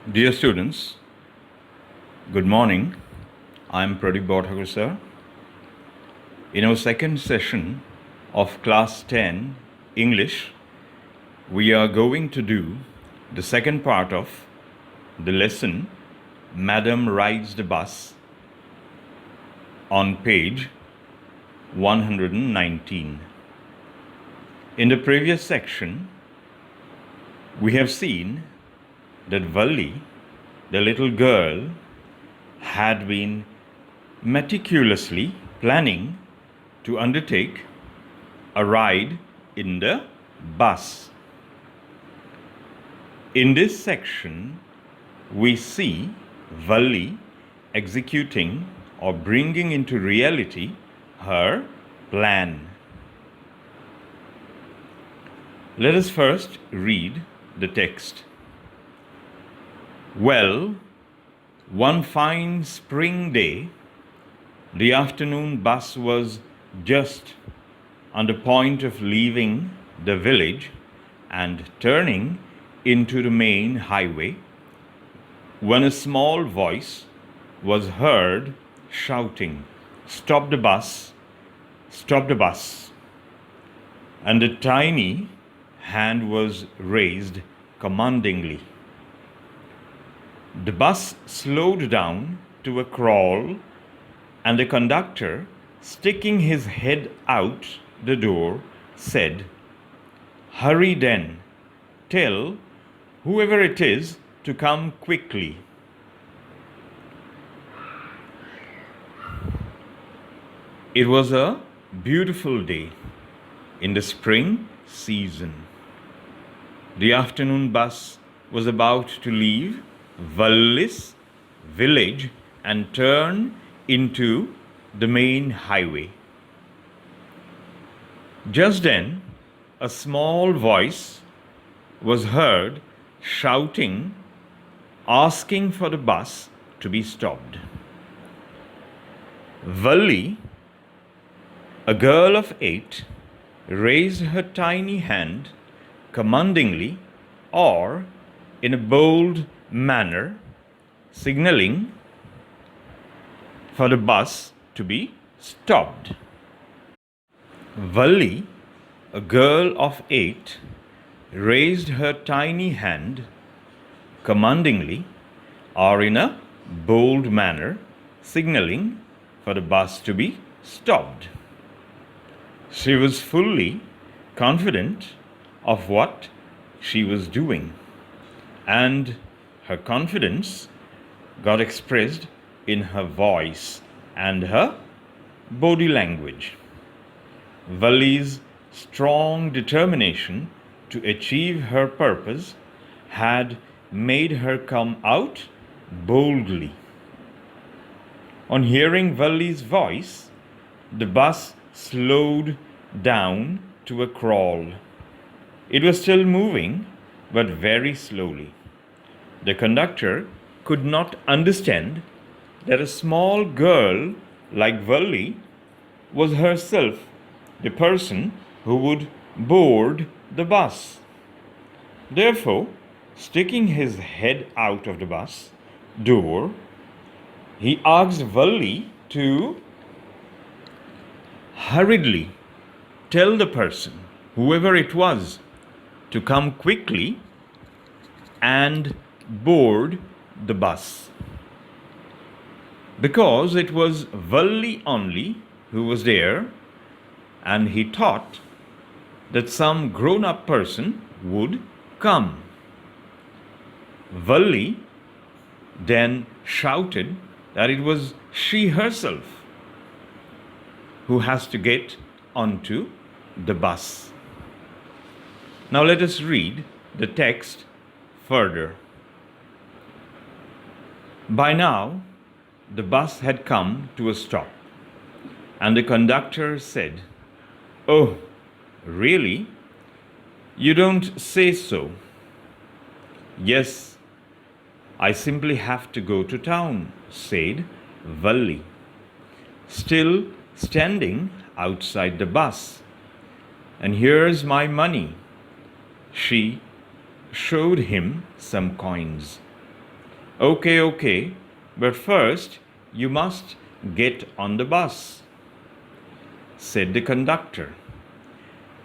Dear students, good morning. I am Pradeep Bodhagar sir. In our second session of class 10 English, we are going to do the second part of the lesson Madam Rides the Bus on page 119. In the previous section, we have seen that Valli, the little girl, had been meticulously planning to undertake a ride in the bus. In this section, we see Valli executing or bringing into reality her plan. Let us first read the text. Well, one fine spring day, the afternoon bus was just on the point of leaving the village and turning into the main highway when a small voice was heard shouting, "Stop the bus! Stop the bus!" And a tiny hand was raised commandingly. The bus slowed down to a crawl, and the conductor, sticking his head out the door, said, "Hurry then, tell whoever it is to come quickly." It was a beautiful day in the spring season. The afternoon bus was about to leave Valli's village and turn into the main highway. Just then, a small voice was heard shouting, asking for the bus to be stopped. Valli, a girl of 8, raised her tiny hand commandingly or in a bold manner, signaling for the bus to be stopped. Valli, a girl of 8, raised her tiny hand commandingly or in a bold manner, signaling for the bus to be stopped. She was fully confident of what she was doing, and her confidence got expressed in her voice and her body language. Valli's strong determination to achieve her purpose had made her come out boldly. On hearing Valli's voice, the bus slowed down to a crawl. It was still moving, but very slowly. The conductor could not understand that a small girl like Valli was herself the person who would board the bus. Therefore, sticking his head out of the bus door, he asked Valli to hurriedly tell the person, whoever it was, to come quickly and board the bus. Because it was Valli only who was there, and he thought that some grown-up person would come. Valli then shouted that it was she herself who has to get onto the bus. Now let us read the text further. By now, the bus had come to a stop, and the conductor said, "Oh, really? You don't say so." "Yes, I simply have to go to town," said Valli, still standing outside the bus. "And here's my money." She showed him some coins. Okay, but first you must get on the bus, said the conductor,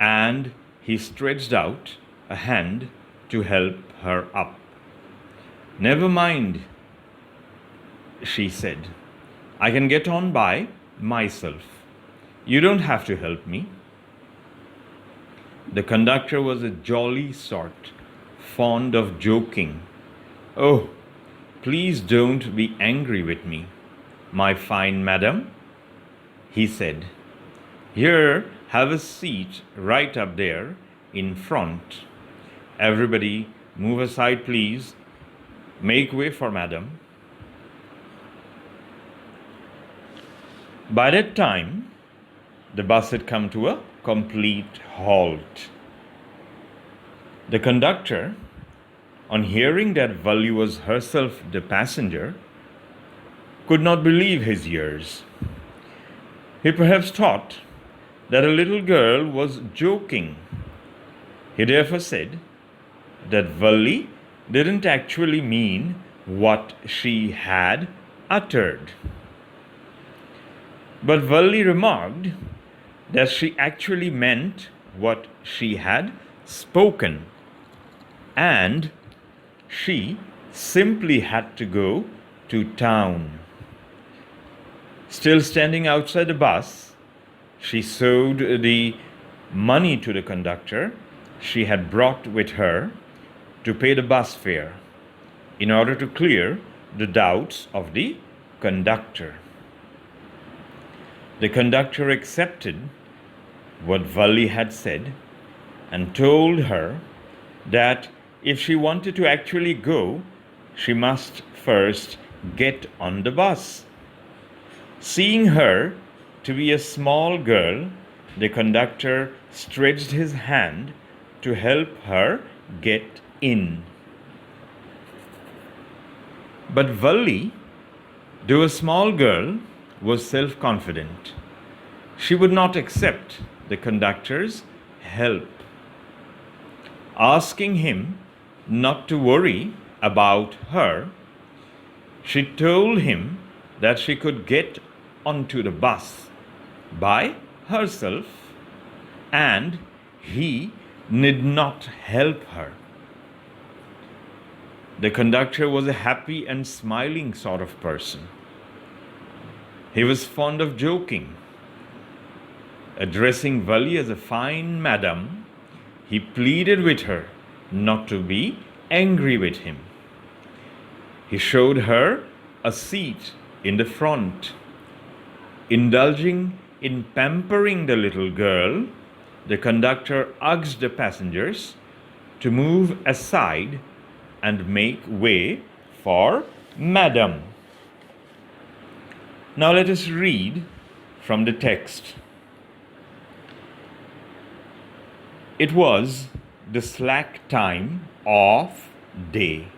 and he stretched out a hand to help her up. Never mind, she said. I can get on by myself. You don't have to help me. The conductor was a jolly sort, fond of joking. Oh, please don't be angry with me, my fine madam, he said. Here, have a seat right up there in front. Everybody, move aside, please. Make way for madam. By that time, the bus had come to a complete halt. The conductor, on hearing that Valli was herself the passenger, could not believe his ears. He perhaps thought that a little girl was joking. He therefore said that Valli didn't actually mean what she had uttered. But Valli remarked that she actually meant what she had spoken, and she simply had to go to town. Still standing outside the bus, she showed the money to the conductor she had brought with her to pay the bus fare in order to clear the doubts of the conductor. The conductor accepted what Valli had said and told her that if she wanted to actually go, she must first get on the bus. Seeing her to be a small girl, the conductor stretched his hand to help her get in. But Valli, though a small girl, was self-confident. She would not accept the conductor's help. Asking him not to worry about her, she told him that she could get onto the bus by herself and he need not help her. The conductor was a happy and smiling sort of person. He was fond of joking. Addressing Valli as a fine madam, he pleaded with her not to be angry with him. He showed her a seat in the front. Indulging in pampering the little girl, the conductor urged the passengers to move aside and make way for Madam. Now let us read from the text. It was the slack time of day,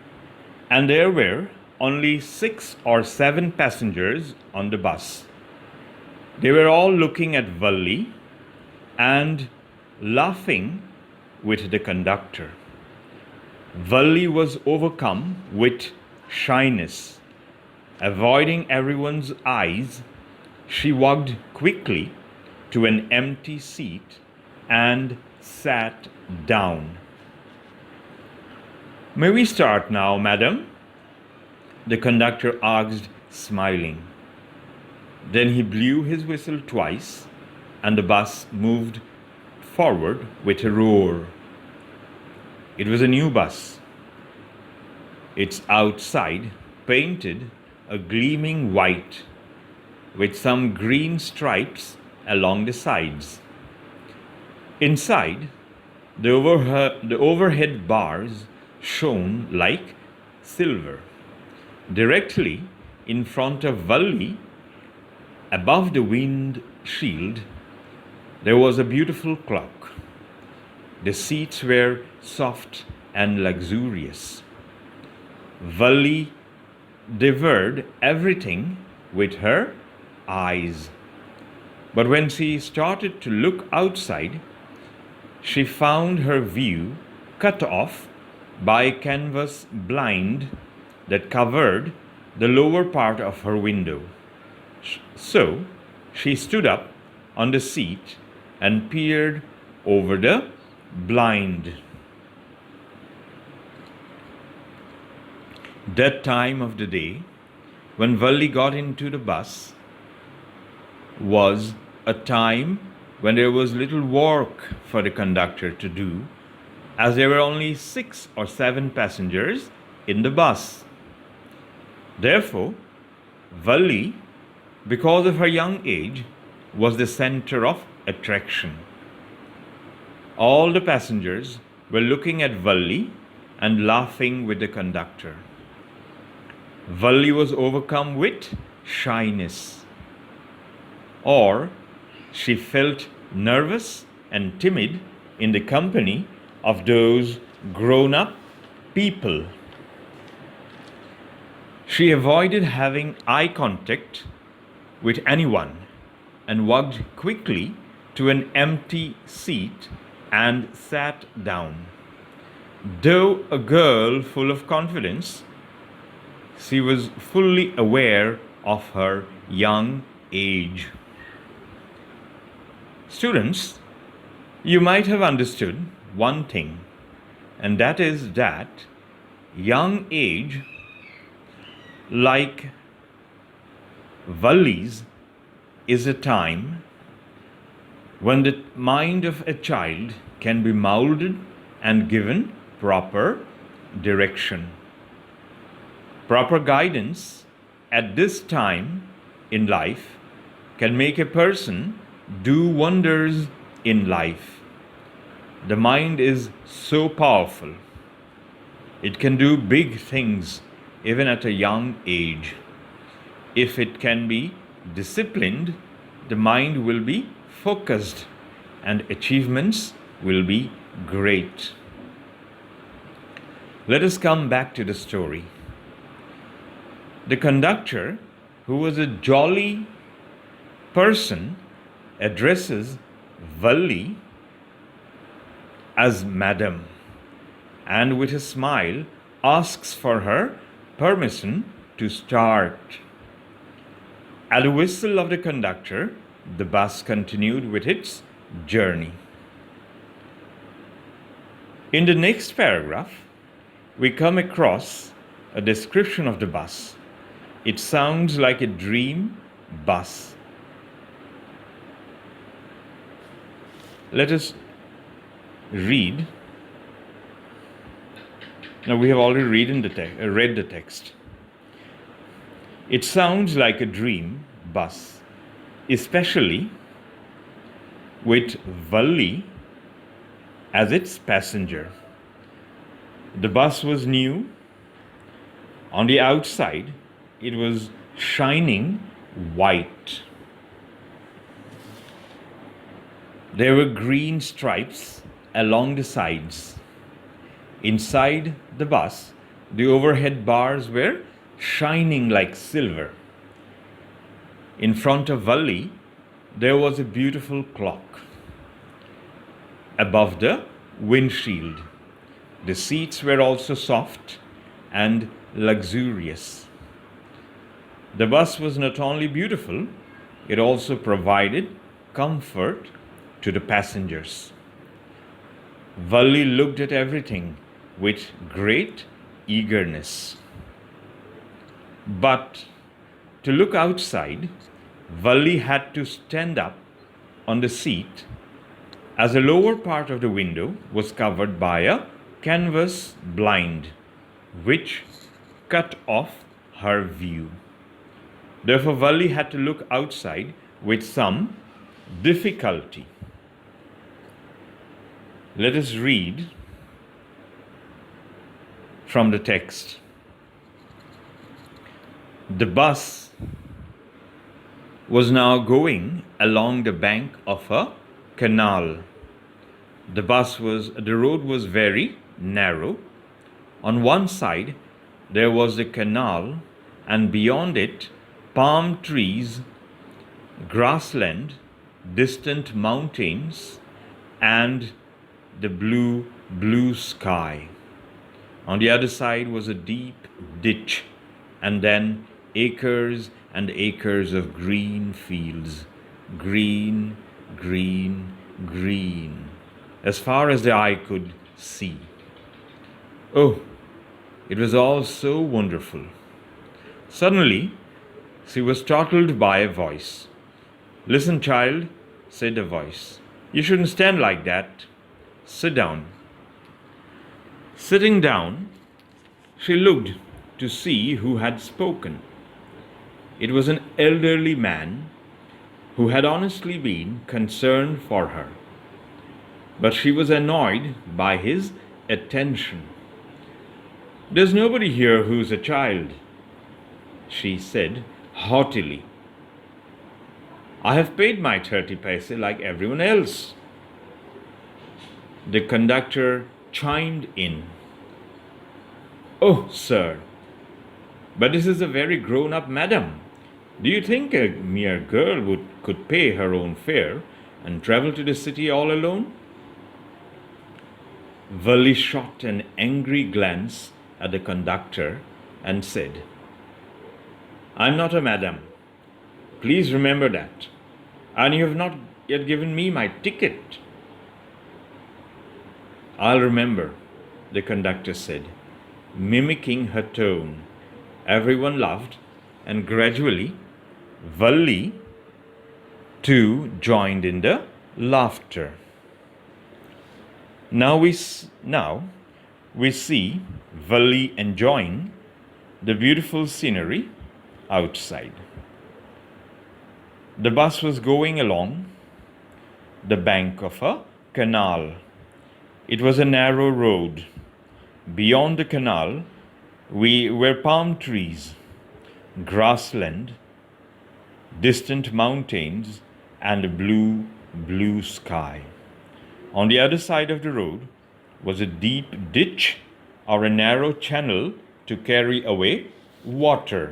and there were only 6 or 7 passengers on the bus. They were all looking at Valli and laughing with the conductor. Valli was overcome with shyness. Avoiding everyone's eyes, she walked quickly to an empty seat and sat down. May we start now, madam? The conductor asked, smiling. Then he blew his whistle twice, and the bus moved forward with a roar. It was a new bus. Its outside painted a gleaming white with some green stripes along the sides. Inside, the overhead bars shone like silver. Directly in front of Valli, above the windshield, there was a beautiful clock. The seats were soft and luxurious. Valli devoured everything with her eyes. But when she started to look outside, she found her view cut off by a canvas blind that covered the lower part of her window. So she stood up on the seat and peered over the blind. That time of the day, when Valli got into the bus, was a time when there was little work for the conductor to do, as there were only 6 or 7 passengers in the bus. Therefore, Valli, because of her young age, was the center of attraction. All the passengers were looking at Valli and laughing with the conductor. Valli was overcome with shyness, or she felt nervous and timid in the company of those grown-up people. She avoided having eye contact with anyone and walked quickly to an empty seat and sat down. Though a girl full of confidence, she was fully aware of her young age. Students, you might have understood one thing, and that is that young age, like Valli's, is a time when the mind of a child can be molded and given proper direction. Proper guidance at this time in life can make a person do wonders in life. The mind is so powerful. It can do big things even at a young age. If it can be disciplined, the mind will be focused and achievements will be great. Let us come back to the story. The conductor, who was a jolly person, addresses Valli as Madam, and with a smile asks for her permission to start. At the whistle of the conductor, the bus continued with its journey. In the next paragraph, we come across a description of the bus. It sounds like a dream bus. Let us read. Now, we have already read the text. It sounds like a dream bus, especially with Valli as its passenger. The bus was new. On the outside, it was shining white. There were green stripes along the sides. Inside the bus, the overhead bars were shining like silver. In front of Valli, there was a beautiful clock. Above the windshield, the seats were also soft and luxurious. The bus was not only beautiful, it also provided comfort to the passengers. Valli looked at everything with great eagerness. But to look outside, Valli had to stand up on the seat, as the lower part of the window was covered by a canvas blind, which cut off her view. Therefore, Valli had to look outside with some difficulty. Let us read from the text. The bus was now going along the bank of a canal. The road was very narrow. On one side there was the canal, and beyond it palm trees, grassland, distant mountains, and the blue sky. On the other side was a deep, ditch, and then acres and acres of green fields. Green, green, green, as far as the eye could see. Oh, it was all so wonderful. Suddenly, she was startled by a voice. "Listen, child," said the voice. "You shouldn't stand like that. Sit down." Sitting down, she looked to see who had spoken. It was an elderly man who had honestly been concerned for her. But she was annoyed by his attention. "There's nobody here who's a child," she said haughtily. "I have paid my 30 paise like everyone else." The conductor chimed in. "Oh, sir, but this is a very grown-up madam. Do you think a mere girl could pay her own fare and travel to the city all alone?" Valli shot an angry glance at the conductor and said, "I'm not a madam. Please remember that. And you have not yet given me my ticket." "I'll remember," the conductor said, mimicking her tone. Everyone laughed, and gradually Valli too joined in the laughter. Now we see Valli enjoying the beautiful scenery outside. The bus was going along the bank of a canal. It was a narrow road. Beyond the canal were palm trees, grassland, distant mountains, and a blue, blue sky. On the other side of the road was a deep ditch or a narrow channel to carry away water.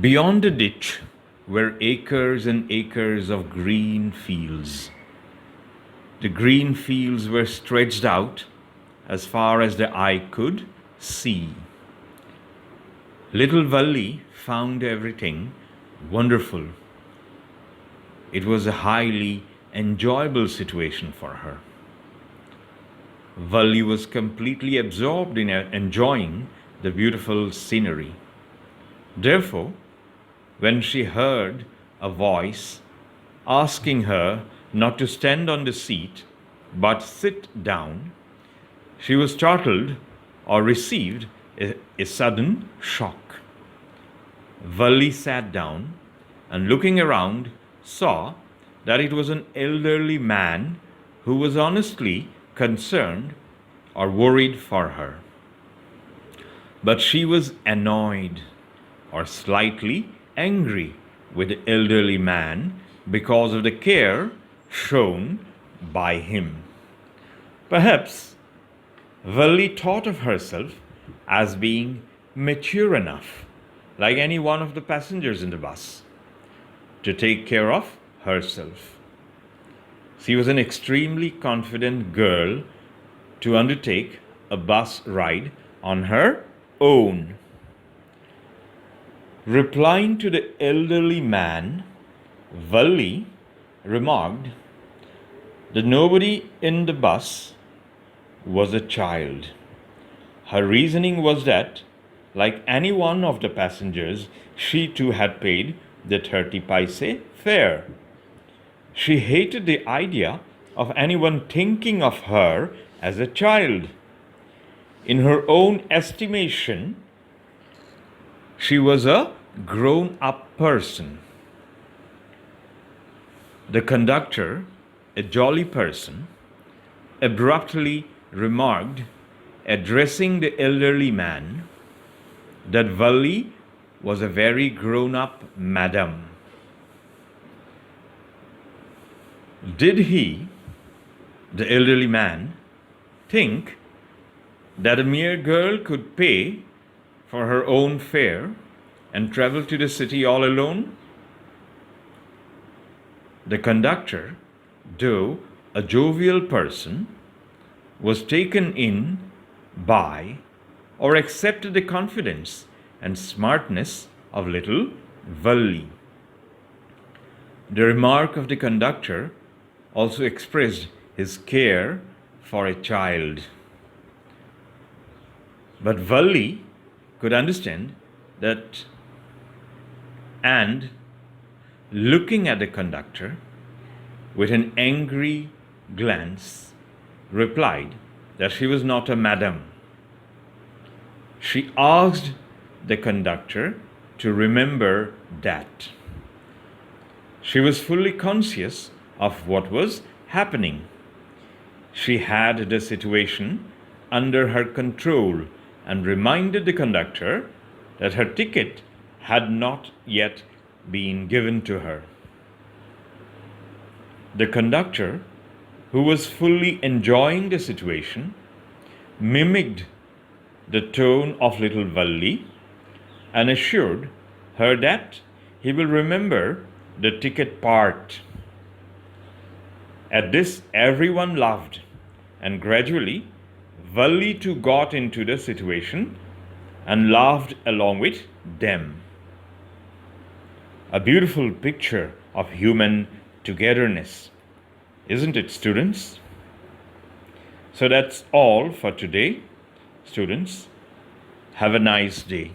Beyond the ditch were acres and acres of green fields. The green fields were stretched out as far as the eye could see. Little Valli found everything wonderful. It was a highly enjoyable situation for her. Valli was completely absorbed in enjoying the beautiful scenery. Therefore, when she heard a voice asking her not to stand on the seat but sit down, she was startled or received a sudden shock. Valli sat down and, looking around, saw that it was an elderly man who was honestly concerned or worried for her. But she was annoyed or slightly angry with the elderly man because of the care shown by him. Perhaps Valli thought of herself as being mature enough, like any one of the passengers in the bus, to take care of herself. She was an extremely confident girl to undertake a bus ride on her own. Replying to the elderly man, Valli remarked that nobody in the bus was a child. Her reasoning was that, like any one of the passengers, she too had paid the 30 paise fare. She hated the idea of anyone thinking of her as a child. In her own estimation, she was a grown-up person. The conductor, a jolly person, abruptly remarked, addressing the elderly man, that Valli was a very grown-up madam. Did he, the elderly man, think that a mere girl could pay for her own fare and travel to the city all alone? The conductor, though a jovial person, was taken in by or accepted the confidence and smartness of little Valli. The remark of the conductor also expressed his care for a child. But Valli could understand that, and looking at the conductor with an angry glance, replied that she was not a madam. She asked the conductor to remember that. She was fully conscious of what was happening. She had the situation under her control and reminded the conductor that her ticket had not yet been given to her. The conductor, who was fully enjoying the situation, mimicked the tone of little Valli and assured her that he will remember the ticket part. At this, everyone laughed, and gradually, Valli too got into the situation and laughed along with them. A beautiful picture of human togetherness, isn't it, students? So that's all for today, students. Have a nice day.